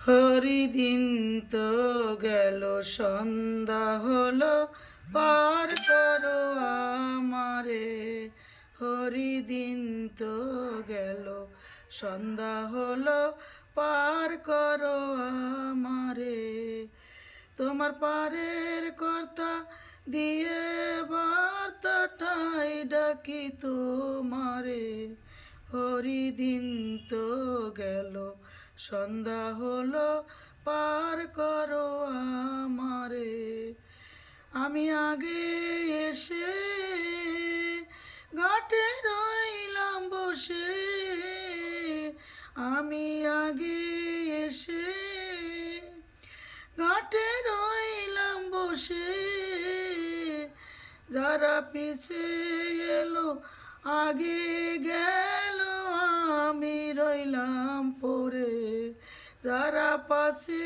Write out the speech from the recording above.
হরিদিন তো গেল, সন্ধ্যা হলো, পার করো আমারে। হরিদিন তো গেল, সন্ধ্যা হলো, পার করো আমারে। তোমার পারের কর্তা দিয়ে বার্তাটাই ডাকি তোমারে। হরিদিন তো গেল, সন্ধ্যা হলো, পার করো আমারে। আমি আগে এসে ঘাটে রইলাম বসে, আমি আগে এসে ঘাটে রইলাম বসে। যারা পিছে এলো আগে গেল, আমি রইলাম পরে। যারা পাশে